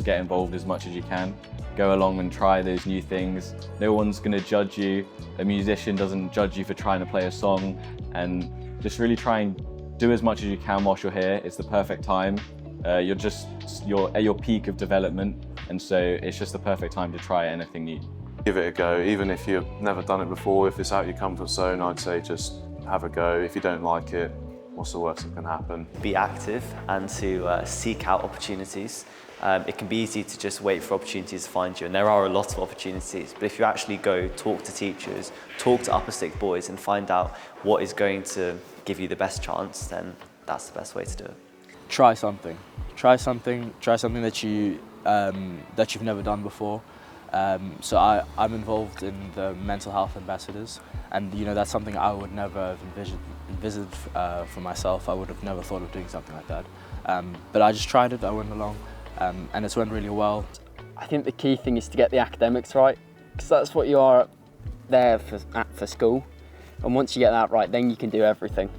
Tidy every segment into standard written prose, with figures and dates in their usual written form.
just get involved as much as you can. Go along and try those new things. No one's going to judge you. A musician doesn't judge you for trying to play a song, and just really try and do as much as you can whilst you're here. It's the perfect time. You're at your peak of development, and so it's just the perfect time to try anything new. Give it a go, even if you've never done it before. If it's out of your comfort zone, I'd say just have a go. If you don't like it, what's the worst that can happen? Be active and to seek out opportunities. It can be easy to just wait for opportunities to find you, and there are a lot of opportunities, but if you actually go talk to teachers, talk to upper sixth boys and find out what is going to give you the best chance, then that's the best way to do it. Try something that you've never done before. So I'm involved in the mental health ambassadors, and that's something I would never have envisaged for myself. I would have never thought of doing something like that. But I just tried it, I went along, and it's went really well. I think the key thing is to get the academics right, because that's what you are there for school. And once you get that right, then you can do everything.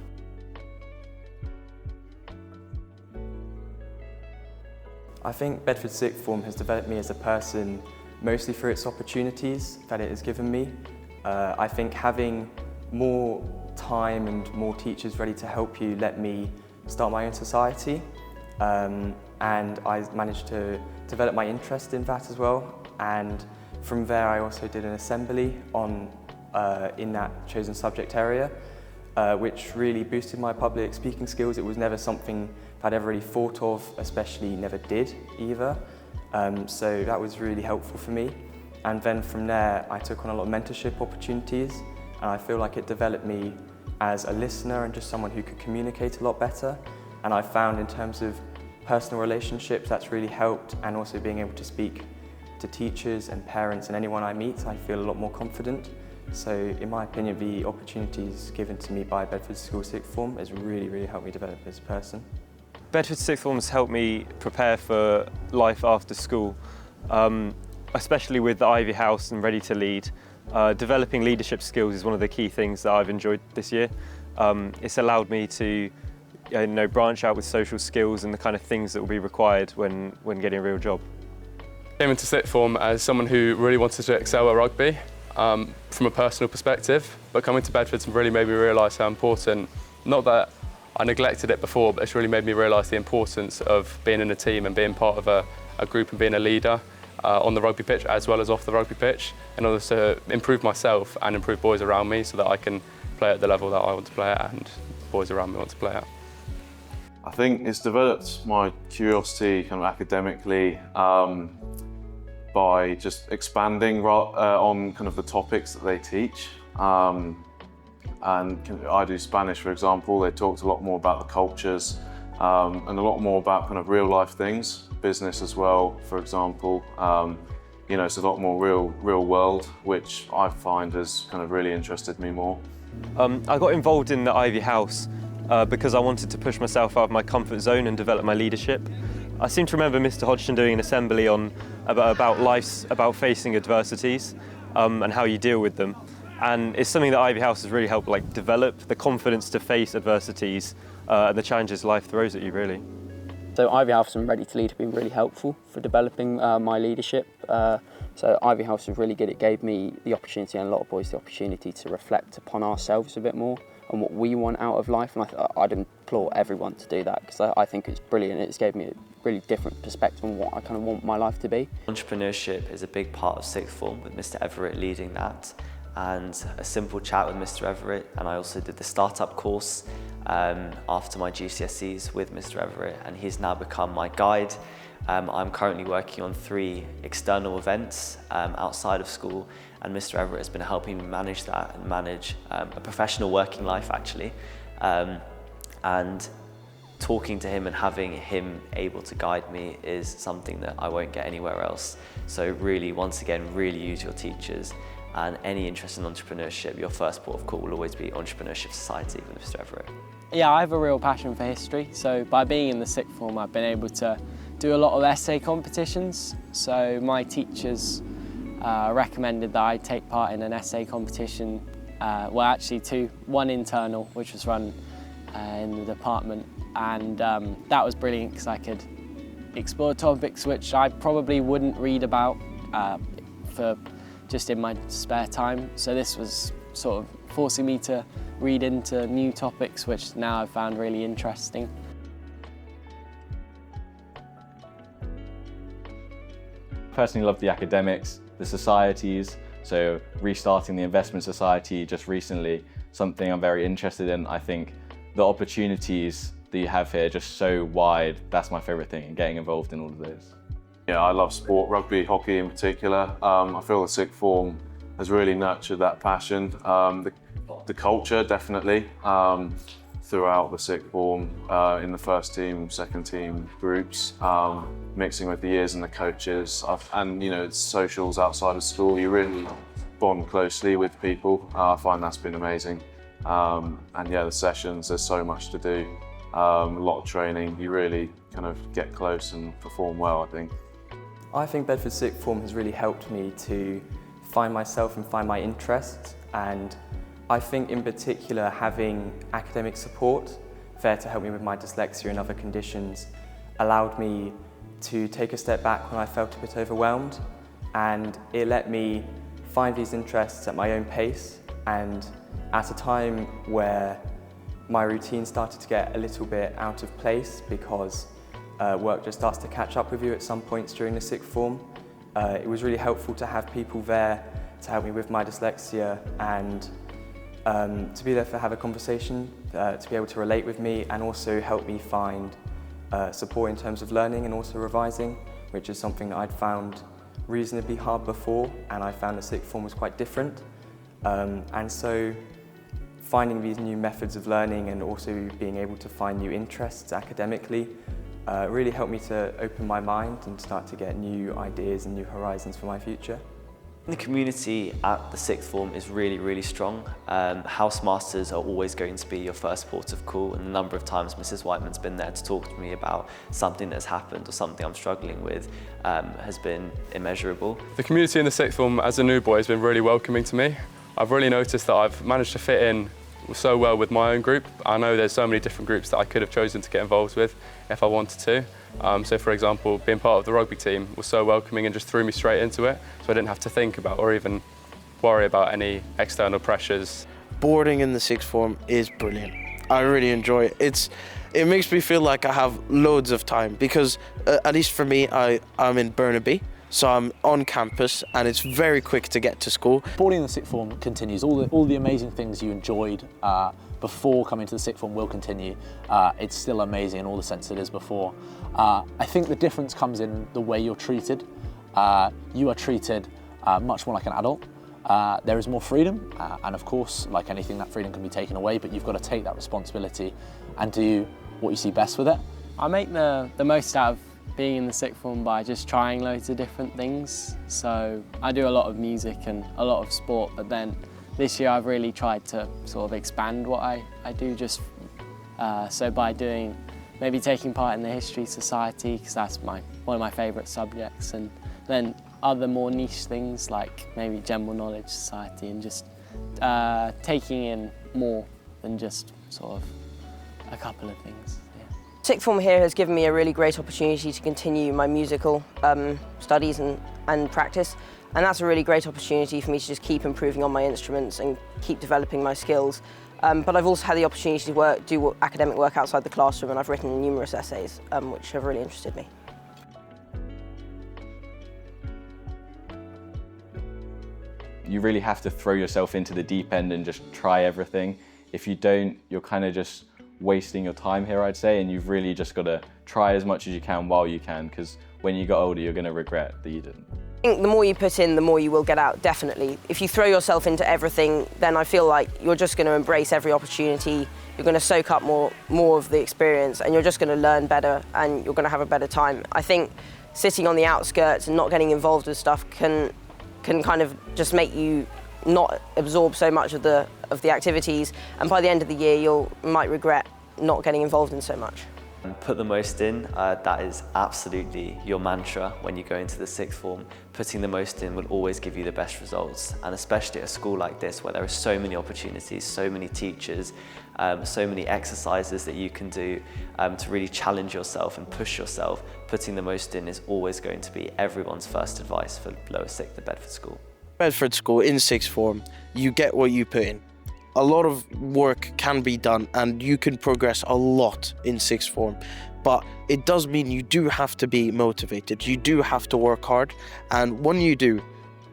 I think Bedford Sixth Form has developed me as a person mostly through its opportunities that it has given me. I think having more time and more teachers ready to help you let me start my own society, and I managed to develop my interest in that as well. And from there I also did an assembly in that chosen subject area, which really boosted my public speaking skills. It was never something I'd ever really thought of, especially never did either. So that was really helpful for me. And then from there, I took on a lot of mentorship opportunities, and I feel like it developed me as a listener and just someone who could communicate a lot better. And I found in terms of personal relationships, that's really helped, and also being able to speak to teachers and parents and anyone I meet, I feel a lot more confident. So in my opinion, the opportunities given to me by Bedford School Sixth Form has really, really helped me develop as a person. Bedford Sixth Form has helped me prepare for life after school, especially with the Ivy House and Ready to Lead. Developing leadership skills is one of the key things that I've enjoyed this year. It's allowed me to branch out with social skills and the kind of things that will be required when getting a real job. I came into Sixth Form as someone who really wanted to excel at rugby from a personal perspective, but coming to Bedford's really made me realise how important, not that I neglected it before, but it's really made me realise the importance of being in a team and being part of a group and being a leader on the rugby pitch as well as off the rugby pitch, in order to improve myself and improve boys around me so that I can play at the level that I want to play at and boys around me want to play at. I think it's developed my curiosity kind of academically by just expanding on kind of the topics that they teach. And I do Spanish, for example. They talked a lot more about the cultures and a lot more about kind of real life things, business as well, for example. It's a lot more real world, which I find has kind of really interested me more. I got involved in the Ivy House because I wanted to push myself out of my comfort zone and develop my leadership. I seem to remember Mr. Hodgson doing an assembly about facing adversities and how you deal with them. And it's something that Ivy House has really helped develop the confidence to face adversities and the challenges life throws at you, really. So Ivy House and Ready to Lead have been really helpful for developing my leadership. So Ivy House was really good. It gave me the opportunity, and a lot of boys the opportunity, to reflect upon ourselves a bit more and what we want out of life. And I'd implore everyone to do that, because I think it's brilliant. It's gave me a really different perspective on what I kind of want my life to be. Entrepreneurship is a big part of Sixth Form, with Mr. Everett leading that, and a simple chat with Mr. Everett. And I also did the startup course after my GCSEs with Mr. Everett, and he's now become my guide. I'm currently working on 3 external events outside of school, and Mr. Everett has been helping me manage that and manage a professional working life, actually. And talking to him and having him able to guide me is something that I won't get anywhere else. So really, once again, really use your teachers, and any interest in entrepreneurship, your first port of call will always be Entrepreneurship Society with Mr. Everett. Yeah, I have a real passion for history, so by being in the Sixth Form I've been able to do a lot of essay competitions. So my teachers recommended that I take part in an essay competition, well actually 2, one internal, which was run in the department, and that was brilliant because I could explore topics which I probably wouldn't read about for just in my spare time. So this was sort of forcing me to read into new topics which now I've found really interesting. Personally love the academics, the societies, so restarting the investment society just recently, something I'm very interested in. I think the opportunities that you have here are just so wide. That's my favourite thing, and getting involved in all of those. Yeah, I love sport, rugby, hockey in particular. I feel the sixth form has really nurtured that passion. The culture, definitely, throughout the sixth form, in the first team, second team groups, mixing with the years and the coaches, and it's socials outside of school. You really bond closely with people. I find that's been amazing. And yeah, the sessions, there's so much to do, a lot of training. You really kind of get close and perform well, I think. I think Bedford Sixth Form has really helped me to find myself and find my interests, and I think in particular having academic support there to help me with my dyslexia and other conditions allowed me to take a step back when I felt a bit overwhelmed, and it let me find these interests at my own pace, and at a time where my routine started to get a little bit out of place because work just starts to catch up with you at some points during the sixth form. It was really helpful to have people there to help me with my dyslexia and to be there to have a conversation, to be able to relate with me and also help me find support in terms of learning and also revising, which is something that I'd found reasonably hard before, and I found the sixth form was quite different. And so finding these new methods of learning and also being able to find new interests academically really helped me to open my mind and start to get new ideas and new horizons for my future. The community at the sixth form is really, really strong. Housemasters are always going to be your first port of call, and the number of times Mrs. Whiteman's been there to talk to me about something that's happened or something I'm struggling with has been immeasurable. The community in the sixth form as a new boy has been really welcoming to me. I've really noticed that I've managed to fit in so well with my own group. I know there's so many different groups that I could have chosen to get involved with if I wanted to. So for example, being part of the rugby team was so welcoming and just threw me straight into it, so I didn't have to think about or even worry about any external pressures. Boarding in the sixth form is brilliant. I really enjoy it. It makes me feel like I have loads of time because, at least for me, I'm in Burnaby. So I'm on campus and it's very quick to get to school. Boarding in the sixth form continues. All the amazing things you enjoyed before coming to the sixth form will continue. It's still amazing in all the sense it is before. I think the difference comes in the way you're treated. You are treated much more like an adult. There is more freedom, and of course, like anything, that freedom can be taken away, but you've got to take that responsibility and do what you see best with it. I make the most out of being in the sixth form by just trying loads of different things. So I do a lot of music and a lot of sport, but then this year I've really tried to sort of expand what I do, just so by maybe taking part in the History Society, because that's one of my favourite subjects, and then other more niche things like maybe General Knowledge Society, and just taking in more than just sort of a couple of things. Sixth form here has given me a really great opportunity to continue my musical studies and practice, and that's a really great opportunity for me to just keep improving on my instruments and keep developing my skills. But I've also had the opportunity to do academic work outside the classroom, and I've written numerous essays which have really interested me. You really have to throw yourself into the deep end and just try everything. If you don't, you're kind of just wasting your time here, I'd say, and you've really just got to try as much as you can while you can, because when you get older, you're going to regret that you didn't. I think the more you put in, the more you will get out, definitely. If you throw yourself into everything, then I feel like you're just going to embrace every opportunity, you're going to soak up more of the experience, and you're just going to learn better, and you're going to have a better time. I think sitting on the outskirts and not getting involved with stuff can kind of just make you not absorb so much of the activities, and by the end of the year you might regret not getting involved in so much. Put the most in, that is absolutely your mantra when you go into the sixth form. Putting the most in will always give you the best results, and especially at a school like this where there are so many opportunities, so many teachers, so many exercises that you can do to really challenge yourself and push yourself. Putting the most in is always going to be everyone's first advice for lower sixth at Bedford School. Bedford School in sixth form, you get what you put in. A lot of work can be done and you can progress a lot in sixth form, but it does mean you do have to be motivated. You do have to work hard, and when you do,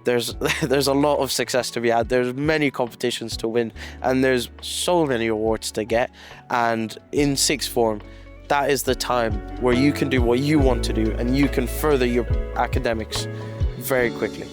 there's a lot of success to be had. There's many competitions to win, and there's so many awards to get. And in sixth form, that is the time where you can do what you want to do and you can further your academics very quickly.